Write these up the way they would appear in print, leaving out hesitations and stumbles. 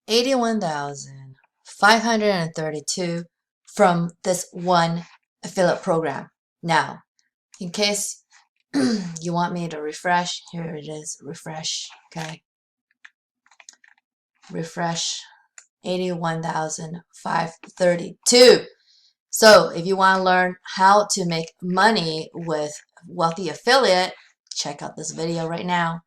81,532 from this one affiliate program. Now, in case you want me to refresh, here it is, refresh, okay? Refresh, 81,532. So if you want to learn how to make money with Wealthy Affiliate, check out this video right now.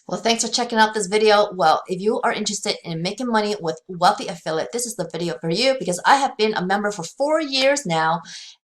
Well, thanks for checking out this video. Well, if you are interested in making money with Wealthy Affiliate, this is the video for you because I have been a member for 4 years now,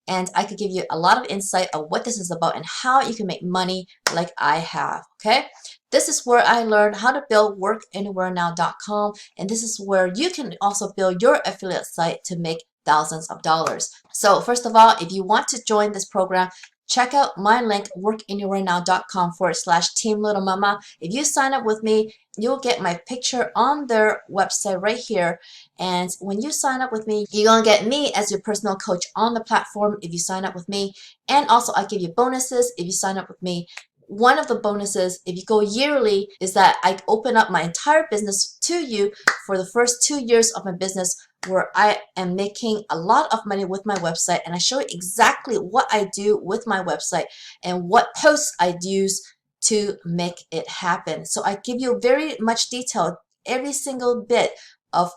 and I could give you a lot of insight of what this is about and how you can make money like I have, okay? This is where I learned how to build workanywherenow.com, and this is where you can also build your affiliate site to make thousands of dollars. So first of all, if you want to join this program, check out my link, workanywherenow.com/Team Littlemama. If you sign up with me, you'll get my picture on their website right here. And when you sign up with me, you're going to get me as your personal coach on the platform if you sign up with me. And also, I give you bonuses if you sign up with me. One of the bonuses, if you go yearly, is that I open up my entire business to you for the first 2 years of my business, where I am making a lot of money with my website, and I show you exactly what I do with my website and what posts I use to make it happen. So I give you very much detail, every single bit of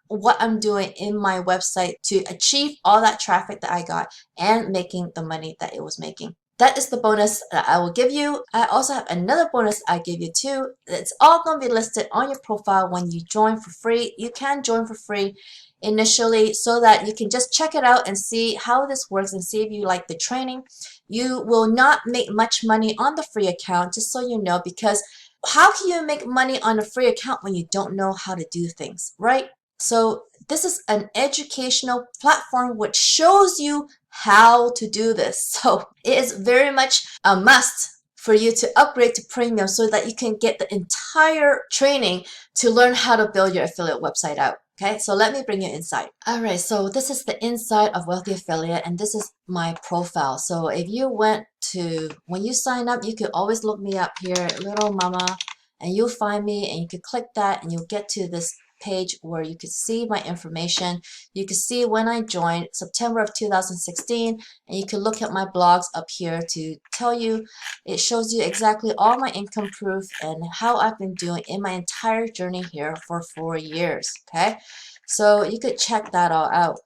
what I'm doing in my website to achieve all that traffic that I got and making the money that it was making. That is the bonus that I will give you. I also have another bonus I give you too. It's all going to be listed on your profile when you join for free. You can join for free initially so that you can just check it out and see how this works and see if you like the training. You will not make much money on the free account, just so you know, because how can you make money on a free account when you don't know how to do things, right? So this is an educational platform which shows you how to do this. So it is very much a must for you to upgrade to premium so that you can get the entire training to learn how to build your affiliate website out. Okay, so let me bring you inside. All right, so this is the inside of Wealthy Affiliate, and this is my profile. So if you went to, when you sign up, you could always look me up here, Littlemama, and you'll find me, and you could click that, and you'll get to this page where you could see my information. You can see when I joined, September of 2016, and you can look at my blogs up here to tell you. It shows you exactly all my income proof and how I've been doing in my entire journey here for 4 years. Okay, so you could check that all out.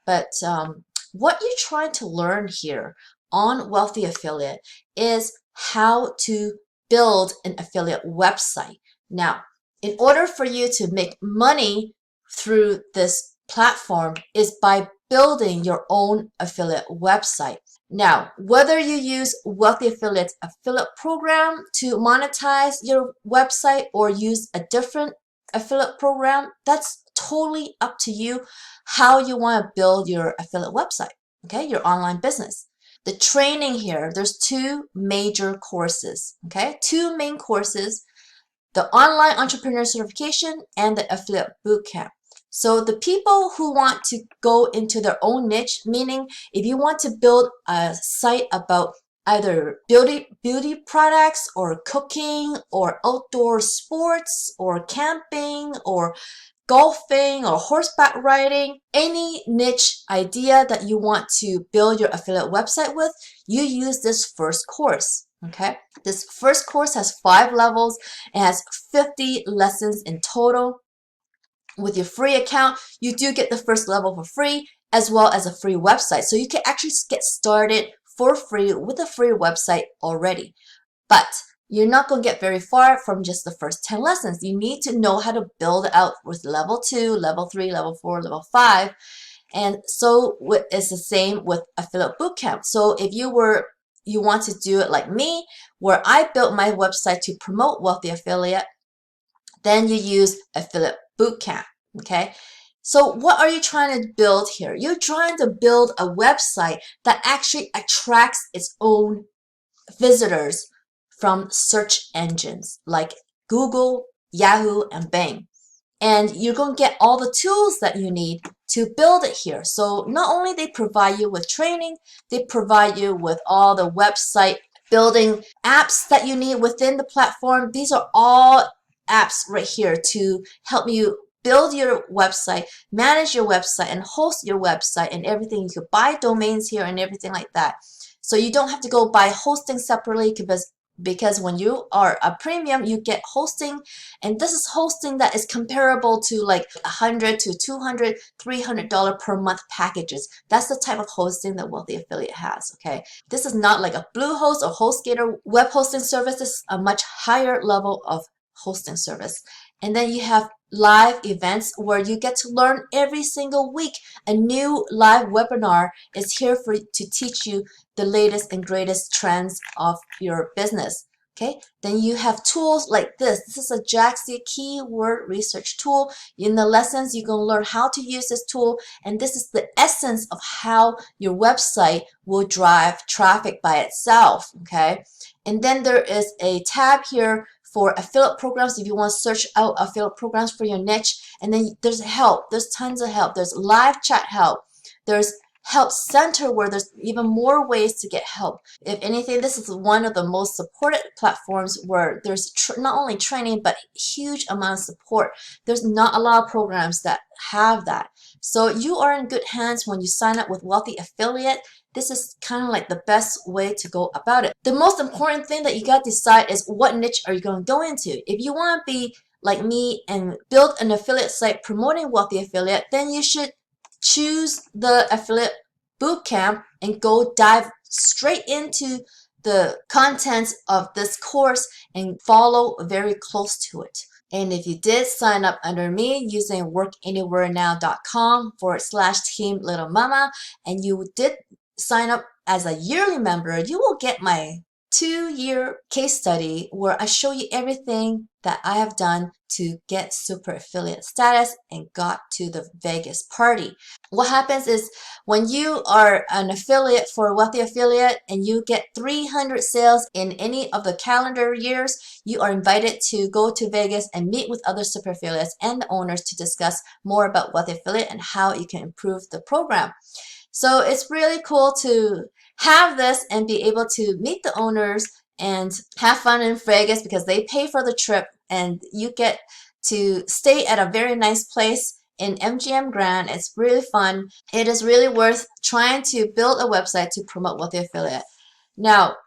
But what you're trying to learn here on Wealthy Affiliate is how to build an affiliate website. Now, in order for you to make money through this platform is by building your own affiliate website. Now, whether you use Wealthy Affiliate's affiliate program to monetize your website or use a different affiliate program, that's totally up to you how you want to build your affiliate website, okay, your online business. The training here, there's 2 major courses, okay, 2 main courses: the online entrepreneur certification and the affiliate bootcamp. So the people who want to go into their own niche, meaning if you want to build a site about either beauty products or cooking or outdoor sports or camping or golfing or horseback riding, any niche idea that you want to build your affiliate website with, you use this first course. Okay, this first course has 5 levels. It has 50 lessons in total. With your free account, you do get the first level for free as well as a free website. So you can actually get started for free with a free website already. But you're not going to get very far from just the first 10 lessons. You need to know how to build it out with level 2, level 3, level 4, level 5. And so it's the same with affiliate bootcamp. So if you want to do it like me, where I built my website to promote Wealthy Affiliate, then you use Affiliate Bootcamp, okay? So what are you trying to build here? You're trying to build a website that actually attracts its own visitors from search engines like Google, Yahoo, and Bing. And you're going to get all the tools that you need to build it here. So not only they provide you with training, they provide you with all the website building apps that you need within the platform. These are all apps right here to help you build your website, manage your website, and host your website and everything. You could buy domains here and everything like that. So you don't have to go buy hosting separately because when you are a premium, you get hosting, and this is hosting that is comparable to like $100 to $200, $300 per month packages. That's the type of hosting that Wealthy Affiliate has, okay? This is not like a Bluehost or HostGator web hosting service. This is a much higher level of hosting service. And then you have live events where you get to learn every single week. A new live webinar is here to teach you the latest and greatest trends of your business. Okay, then you have tools like this. This is a Jaxi keyword research tool. In the lessons, you're going to learn how to use this tool, and this is the essence of how your website will drive traffic by itself. Okay, and then there is a tab here for affiliate programs if you want to search out affiliate programs for your niche. And then there's help. There's tons of help. There's live chat help. There's help center where there's even more ways to get help. If anything, this is one of the most supported platforms where there's not only training but huge amount of support. There's not a lot of programs that have that. So you are in good hands when you sign up with Wealthy Affiliate. This is kind of like the best way to go about it. The most important thing that you got to decide is what niche are you going to go into. If you want to be like me and build an affiliate site promoting Wealthy Affiliate, then you should choose the affiliate bootcamp and go dive straight into the contents of this course and follow very close to it. And if you did sign up under me using workanywherenow.com/team Littlemama, and you did sign up as a yearly member, you will get my 2-year case study where I show you everything that I have done to get super affiliate status and got to the Vegas party. What happens is when you are an affiliate for Wealthy Affiliate and you get 300 sales in any of the calendar years, you are invited to go to Vegas and meet with other super affiliates and the owners to discuss more about Wealthy Affiliate and how you can improve the program. So it's really cool to have this and be able to meet the owners and have fun in Vegas because they pay for the trip and you get to stay at a very nice place in MGM Grand. It's really fun. It is really worth trying to build a website to promote Wealthy Affiliate. Now,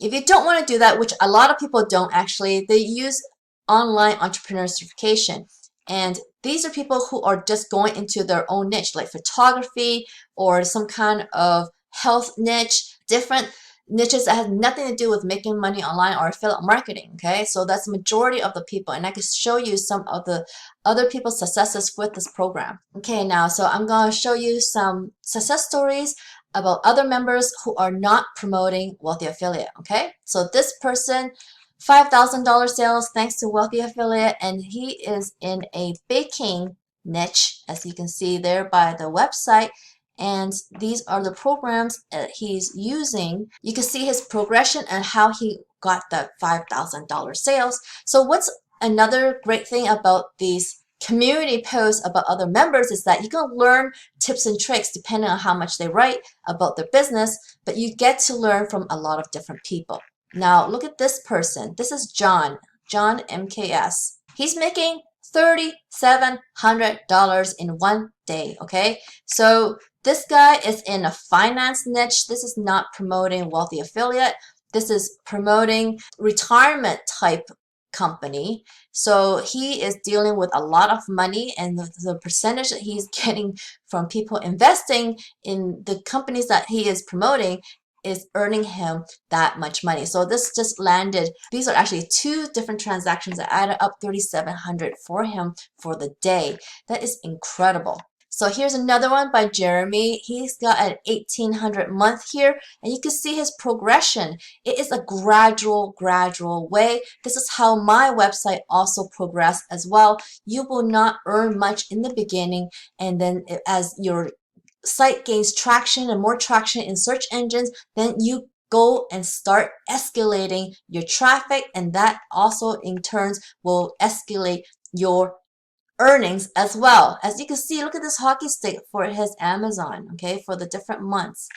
if you don't want to do that, which a lot of people don't actually, they use online entrepreneur certification. And these are people who are just going into their own niche, like photography or some kind of health niche, different niches that have nothing to do with making money online or affiliate marketing. Okay, so that's the majority of the people, and I can show you some of the other people's successes with this program. Okay, now so I'm going to show you some success stories about other members who are not promoting Wealthy Affiliate. Okay, so this person, $5,000 sales thanks to Wealthy Affiliate, and he is in a baking niche, as you can see there by the website. And these are the programs that he's using. You can see his progression and how he got that $5,000 sales. So what's another great thing about these community posts about other members is that you can learn tips and tricks depending on how much they write about their business, but you get to learn from a lot of different people. Now look at this person. This is John MKS. He's making $3,700 in one day. Okay, so this guy is in a finance niche. This is not promoting Wealthy Affiliate. This is promoting retirement type company. So he is dealing with a lot of money, and the percentage that he's getting from people investing in the companies that he is promoting is earning him that much money. So this just landed. These are actually 2 different transactions that added up $3,700 for him for the day. That is incredible. So here's another one by Jeremy. He's got an $1,800 month here, and you can see his progression. It is a gradual way. This is how my website also progressed as well. You will not earn much in the beginning, and then as your site gains traction and more traction in search engines, then you go and start escalating your traffic, and that also in turns will escalate your earnings as well. As you can see, look at this hockey stick for his Amazon, okay, for the different months.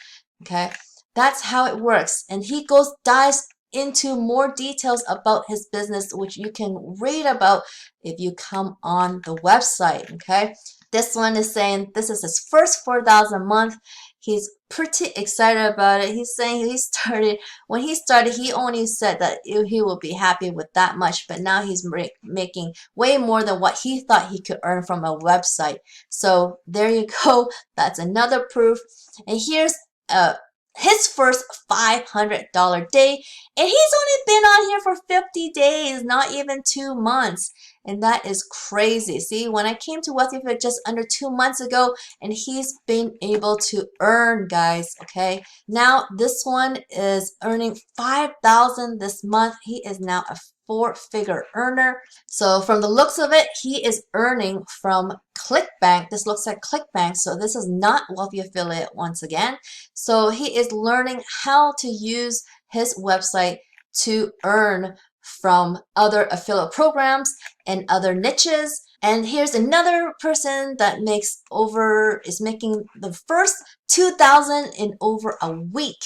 Okay, that's how it works. And he dives into more details about his business, which you can read about if you come on the website, okay? This one is saying this is his first 4,000 a month. He's pretty excited about it. He's saying when he started, he only said that he will be happy with that much, but now he's making way more than what he thought he could earn from a website. So there you go. That's another proof. And here's his first $500 day, and he's only been on here for 50 days, not even 2 months. And that is crazy. See, when I came to Wealthy Fit just under 2 months ago, and he's been able to earn, guys, okay? Now, this one is earning $5,000 this month. He is now a 4-figure earner. So from the looks of it, he is earning from ClickBank. This looks like ClickBank, so this is not Wealthy Affiliate once again. So he is learning how to use his website to earn from other affiliate programs and other niches. And here's another person that is making the first 2,000 in over a week.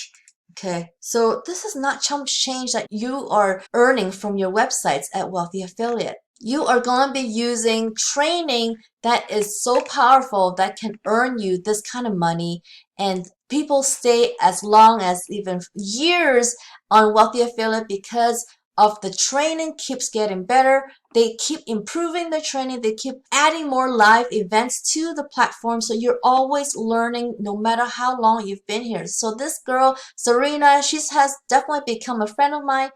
Okay, so this is not chump change that you are earning from your websites at Wealthy Affiliate. You are going to be using training that is so powerful that can earn you this kind of money, and people stay as long as even years on Wealthy Affiliate because of the training keeps getting better. They keep improving the training. They keep adding more live events to the platform. So you're always learning no matter how long you've been here. So this girl, Serena, she has definitely become a friend of mine.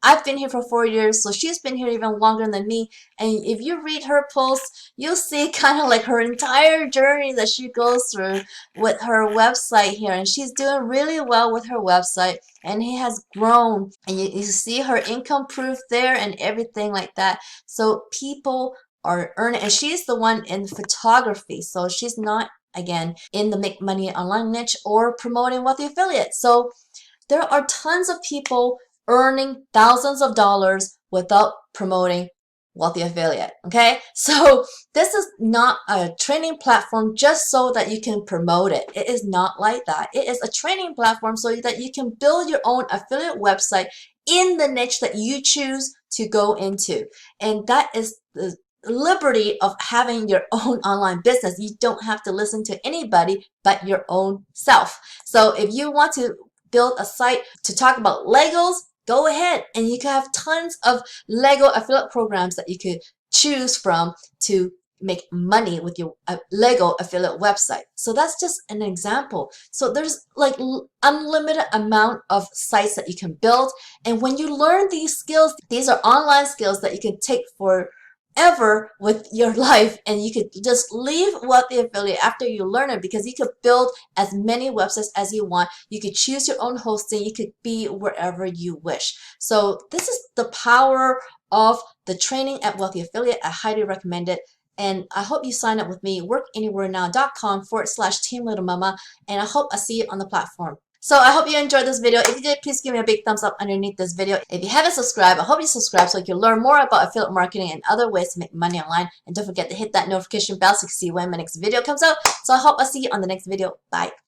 I've been here for 4 years, so she's been here even longer than me. And if you read her posts, you'll see kind of like her entire journey that she goes through with her website here. And she's doing really well with her website, and it has grown. And you see her income proof there and everything like that. So people are earning, and she's the one in photography. So she's not, again, in the make money online niche or promoting Wealthy Affiliate. So there are tons of people earning thousands of dollars without promoting Wealthy Affiliate, okay? So this is not a training platform just so that you can promote it. It is not like that. It is a training platform so that you can build your own affiliate website in the niche that you choose to go into. And that is the liberty of having your own online business. You don't have to listen to anybody but your own self. So if you want to build a site to talk about Legos, go ahead, and you can have tons of Lego affiliate programs that you could choose from to make money with your Lego affiliate website. So that's just an example. So there's like unlimited amount of sites that you can build. And when you learn these skills, these are online skills that you can take forever with your life, and you could just leave Wealthy Affiliate after you learn it, because you could build as many websites as you want. You could choose your own hosting. You could be wherever you wish. So this is the power of the training at Wealthy Affiliate. I highly recommend it. And I hope you sign up with me, workanywherenow.com/Team Littlemama, and I hope I see you on the platform. So I hope you enjoyed this video. If you did, please give me a big thumbs up underneath this video. If you haven't subscribed, I hope you subscribe so you can learn more about affiliate marketing and other ways to make money online. And don't forget to hit that notification bell so you can see when my next video comes out. So I hope I see you on the next video. Bye.